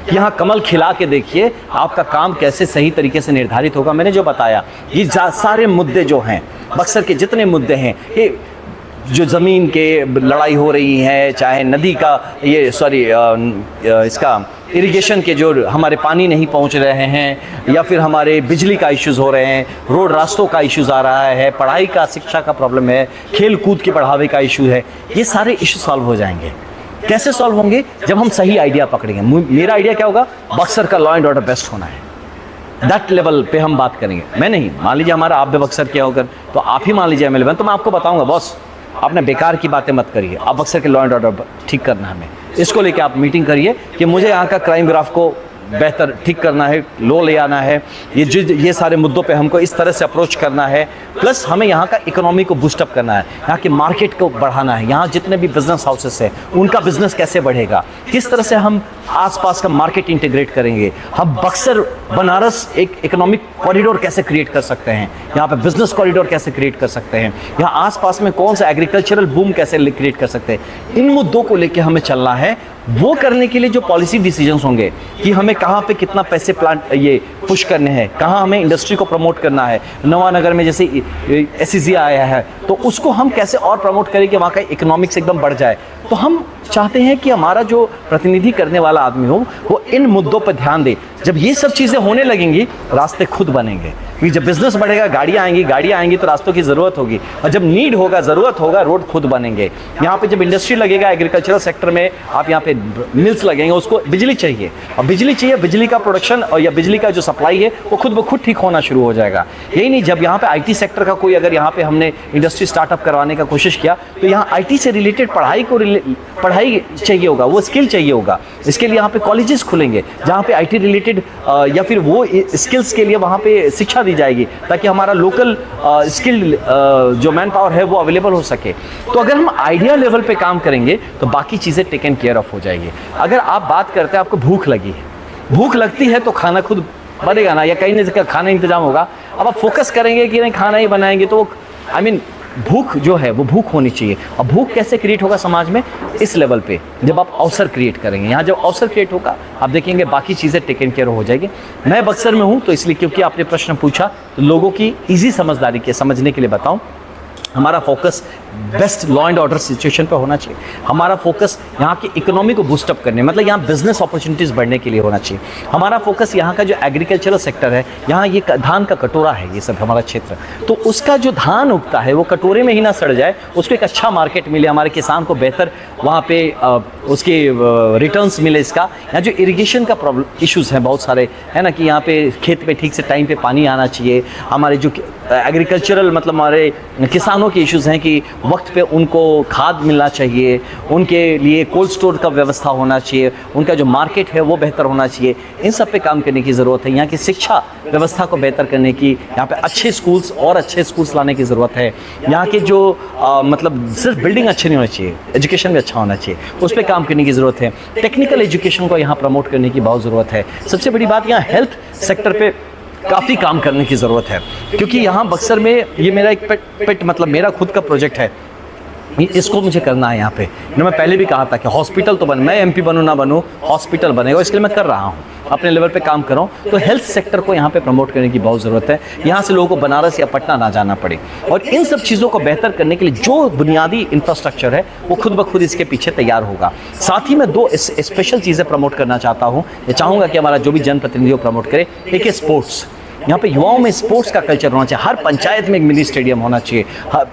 कि यहाँ कमल खिला के देखिए आपका काम कैसे सही तरीके से निर्धारित होगा। मैंने जो बताया ये सारे मुद्दे जो हैं, बक्सर के जितने मुद्दे हैं, ये जो ज़मीन के लड़ाई हो रही है, चाहे नदी का ये इसका इरिगेशन के जो हमारे पानी नहीं पहुंच रहे हैं, या फिर हमारे बिजली का इश्यूज़ हो रहे हैं, रोड रास्तों का इश्यूज़ आ रहा है, पढ़ाई का शिक्षा का प्रॉब्लम है, खेल कूद के बढ़ावे का इशू है, ये सारे इशू सॉल्व हो जाएंगे। कैसे सॉल्व होंगे? जब हम सही आइडिया पकड़ेंगे। मेरा आइडिया क्या होगा? बक्सर का लॉ एंड ऑर्डर बेस्ट होना है। दैट लेवल पे हम बात करेंगे। मैं नहीं, मान लीजिए हमारा आप भी बक्सर क्या होकर, तो आप ही मान लीजिए MLA, तो मैं आपको बताऊंगा बॉस आपने बेकार की बातें मत करिए, आप बक्सर के लॉ एंड ऑर्डर ठीक करना है, हमें इसको लेके आप मीटिंग करिए कि मुझे यहाँ का क्राइम ग्राफ को बेहतर ठीक करना है, लो ले आना है, ये सारे मुद्दों पे हमको इस तरह से अप्रोच करना है। प्लस हमें यहाँ का इकोनॉमी को बूस्टअप करना है, यहाँ के मार्केट को बढ़ाना है, यहाँ जितने भी बिजनेस हाउसेस हैं उनका बिजनेस कैसे बढ़ेगा, किस तरह से हम आसपास का मार्केट इंटीग्रेट करेंगे, हम बक्सर बनारस एक इकोनॉमिक कॉरिडोर कैसे क्रिएट कर सकते हैं, यहाँ पे बिजनेस कॉरिडोर कैसे क्रिएट कर सकते हैं, यहाँ आसपास में कौन सा एग्रीकल्चरल बूम कैसे क्रिएट कर सकते हैं। इन मुद्दों को लेके हमें चलना है। वो करने के लिए जो पॉलिसी डिसीजंस होंगे कि हमें कहाँ पे कितना पैसे प्लांट ये पुश करने हैं, कहाँ हमें इंडस्ट्री को प्रमोट करना है, नवानगर में जैसे SEZ आया है तो उसको हम कैसे और प्रमोट करें कि वहाँ का इकोनॉमिक्स एकदम बढ़ जाए। तो हम चाहते हैं कि हमारा जो प्रतिनिधि करने वाला आदमी हो वो इन मुद्दों पर ध्यान दे। जब ये सब चीज़ें होने लगेंगी रास्ते खुद बनेंगे, क्योंकि जब बिजनेस बढ़ेगा गाड़ियाँ आएंगी तो रास्तों की ज़रूरत होगी, और जब नीड होगा, ज़रूरत होगा, रोड खुद बनेंगे। यहाँ पे जब इंडस्ट्री लगेगा एग्रीकल्चरल सेक्टर में, आप यहाँ पे मिल्स लगेंगे, उसको बिजली चाहिए, और बिजली का प्रोडक्शन और या बिजली का जो सप्लाई है वो खुद ब खुद ठीक होना शुरू हो जाएगा। यही नहीं, जब यहाँ पे IT सेक्टर का कोई अगर यहाँ पे हमने इंडस्ट्री स्टार्टअप करवाने का कोशिश किया तो यहाँ IT से रिलेटेड पढ़ाई चाहिए होगा, वो स्किल चाहिए होगा। इसके लिए यहाँ पे कॉलेजेस खुलेंगे जहाँ पे IT रिलेटेड या फिर वो स्किल्स के लिए वहाँ पे शिक्षा दी जाएगी, ताकि हमारा लोकल स्किल्ड जो मैन पावर है वो अवेलेबल हो सके। तो अगर हम आइडिया लेवल पे काम करेंगे तो बाकी चीज़ें टेकन केयर ऑफ हो जाएगी। अगर आप बात करते हैं आपको भूख लगी है, भूख लगती है तो खाना खुद बनेगा ना, या कहीं ना कहीं खाना इंतजाम होगा। अब आप फोकस करेंगे कि नहीं खाना ही बनाएंगे तो भूख जो है वो भूख होनी चाहिए। और भूख कैसे क्रिएट होगा समाज में? इस लेवल पे जब आप अवसर क्रिएट करेंगे। यहाँ जब अवसर क्रिएट होगा आप देखेंगे बाकी चीज़ें टेकन केयर हो जाएगी। मैं बक्सर में हूँ तो इसलिए, क्योंकि आपने प्रश्न पूछा तो लोगों की ईजी समझदारी के समझने के लिए बताऊँ, हमारा focus best law and order situation पर होना चाहिए। हमारा फोकस यहाँ की इकोनॉमी को बूस्टअप करने, मतलब यहाँ बिजनेस अपॉर्चुनिटीज़ बढ़ने के लिए होना चाहिए। हमारा फोकस यहाँ का जो एग्रीकल्चरल सेक्टर है, यहाँ ये धान का कटोरा है, ये सब हमारा क्षेत्र, तो उसका जो धान उगता है वो कटोरे में ही ना सड़ जाए, उसको एक अच्छा मार्केट मिले, हमारे किसान को बेहतर वहाँ पे उसके रिटर्न्स मिले। इसका यहाँ जो इरिगेशन का प्रॉब्लम इश्यूज़ हैं बहुत सारे, है ना, कि यहाँ पे खेत में ठीक से टाइम पे पानी आना चाहिए। हमारे जो एग्रीकल्चरल मतलब हमारे किसानों के इश्यूज़ हैं कि वक्त पे उनको खाद मिलना चाहिए, उनके लिए कोल्ड स्टोर का व्यवस्था होना चाहिए, उनका जो मार्केट है वो बेहतर होना चाहिए। इन सब पे काम करने की ज़रूरत है। यहाँ की शिक्षा व्यवस्था को बेहतर करने की, यहाँ पे अच्छे स्कूल्स लाने की ज़रूरत है। यहाँ के जो मतलब सिर्फ बिल्डिंग अच्छी नहीं होनी चाहिए, एजुकेशन भी अच्छा होना चाहिए, उस पर काम करने की ज़रूरत है। टेक्निकल एजुकेशन को यहाँ प्रमोट करने की बहुत ज़रूरत है। सबसे बड़ी बात, यहाँ हेल्थ सेक्टर पे काफ़ी काम करने की ज़रूरत है, क्योंकि यहाँ बक्सर में ये मेरा एक पेट मतलब मेरा खुद का प्रोजेक्ट है, इसको मुझे करना है। यहाँ पे मैं पहले भी कहा था कि हॉस्पिटल तो मैं MP बनूँ ना बनूँ, हॉस्पिटल बनेगा, इसके लिए मैं कर रहा हूँ, अपने लेवल पे काम कर रहा हूँ। तो हेल्थ सेक्टर को यहाँ पे प्रमोट करने की बहुत ज़रूरत है, यहाँ से लोगों को बनारस या पटना ना जाना पड़े। और इन सब चीज़ों को बेहतर करने के लिए जो बुनियादी इंफ्रास्ट्रक्चर है वो खुद ब खुद इसके पीछे तैयार होगा। साथ ही मैं दो स्पेशल चीज़ें प्रमोट करना चाहता हूँ, ये चाहूँगा कि हमारा जो भी जनप्रतिनिधि हो प्रमोट करे। एक है स्पोर्ट्स, यहाँ पे युवाओं में स्पोर्ट्स का कल्चर होना चाहिए। हर पंचायत में एक मिनी स्टेडियम होना चाहिए,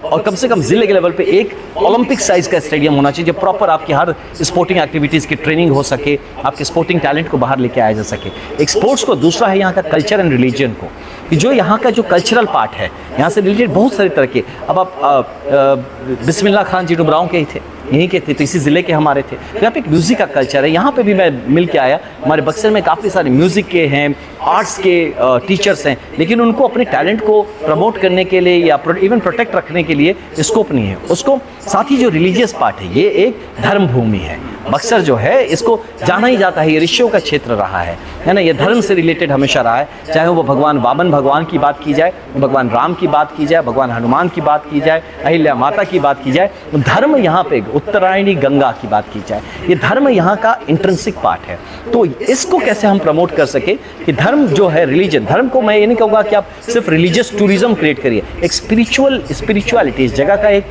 और कम से कम जिले के लेवल पे एक ओलंपिक साइज का स्टेडियम होना चाहिए, जो प्रॉपर आपकी हर स्पोर्टिंग एक्टिविटीज़ की ट्रेनिंग हो सके, आपके स्पोर्टिंग टैलेंट को बाहर लेके आया जा सके। एक स्पोर्ट्स को, दूसरा है यहाँ का कल्चर एंड रिलीजन को, कि जो यहाँ का जो कल्चरल पार्ट है, यहाँ से रिलेटेड बहुत सारे तरह के, अब आप बिस्मिल्लाह खान जी डुमरांव के ही थे, यहीं के थे, तो इसी ज़िले के हमारे थे। तो यहाँ पे एक म्यूज़िक का कल्चर है, यहाँ पे भी मैं मिल के आया। हमारे बक्सर में काफ़ी सारे म्यूज़िक के हैं, आर्ट्स के टीचर्स हैं, लेकिन उनको अपने टैलेंट को प्रमोट करने के लिए या इवन प्रोटेक्ट रखने के लिए स्कोप नहीं है उसको। साथ ही जो रिलीजियस पार्ट है, ये एक धर्म भूमि है। बक्सर जो है इसको जाना ही जाता है, ये ऋषियों का क्षेत्र रहा है ना, ये धर्म से रिलेटेड हमेशा रहा है। चाहे वो भगवान वामन भगवान की बात की जाए, भगवान राम की बात की जाए, भगवान हनुमान की बात की जाए, अहिल्या माता की बात की जाए, धर्म यहाँ पे उत्तरायणी गंगा की बात की जाए, ये धर्म यहाँ का इंट्रिंसिक पार्ट है। तो इसको कैसे हम प्रमोट कर सके कि धर्म जो है, रिलीजन, धर्म को मैं ये नहीं कहूँगा कि आप सिर्फ रिलीजियस टूरिज्म क्रिएट करिए, एक स्पिरिचुअलिटी इस जगह का, एक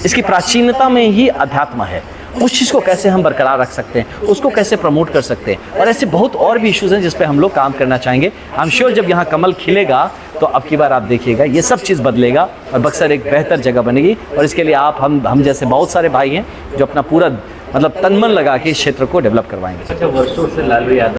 इसकी प्राचीनता में ही अध्यात्म है, उस चीज़ को कैसे हम बरकरार रख सकते हैं, उसको कैसे प्रमोट कर सकते हैं। और ऐसे बहुत और भी इश्यूज़ हैं जिस पे हम लोग काम करना चाहेंगे। आई एम श्योर जब यहाँ कमल खिलेगा तो अब की बार आप देखिएगा ये सब चीज़ बदलेगा और बक्सर एक बेहतर जगह बनेगी। और इसके लिए आप हम जैसे बहुत सारे भाई हैं जो अपना पूरा मतलब तन मन लगा के इस क्षेत्र को डेवलप करवाएंगे। अच्छा, वर्षों से लालू यादव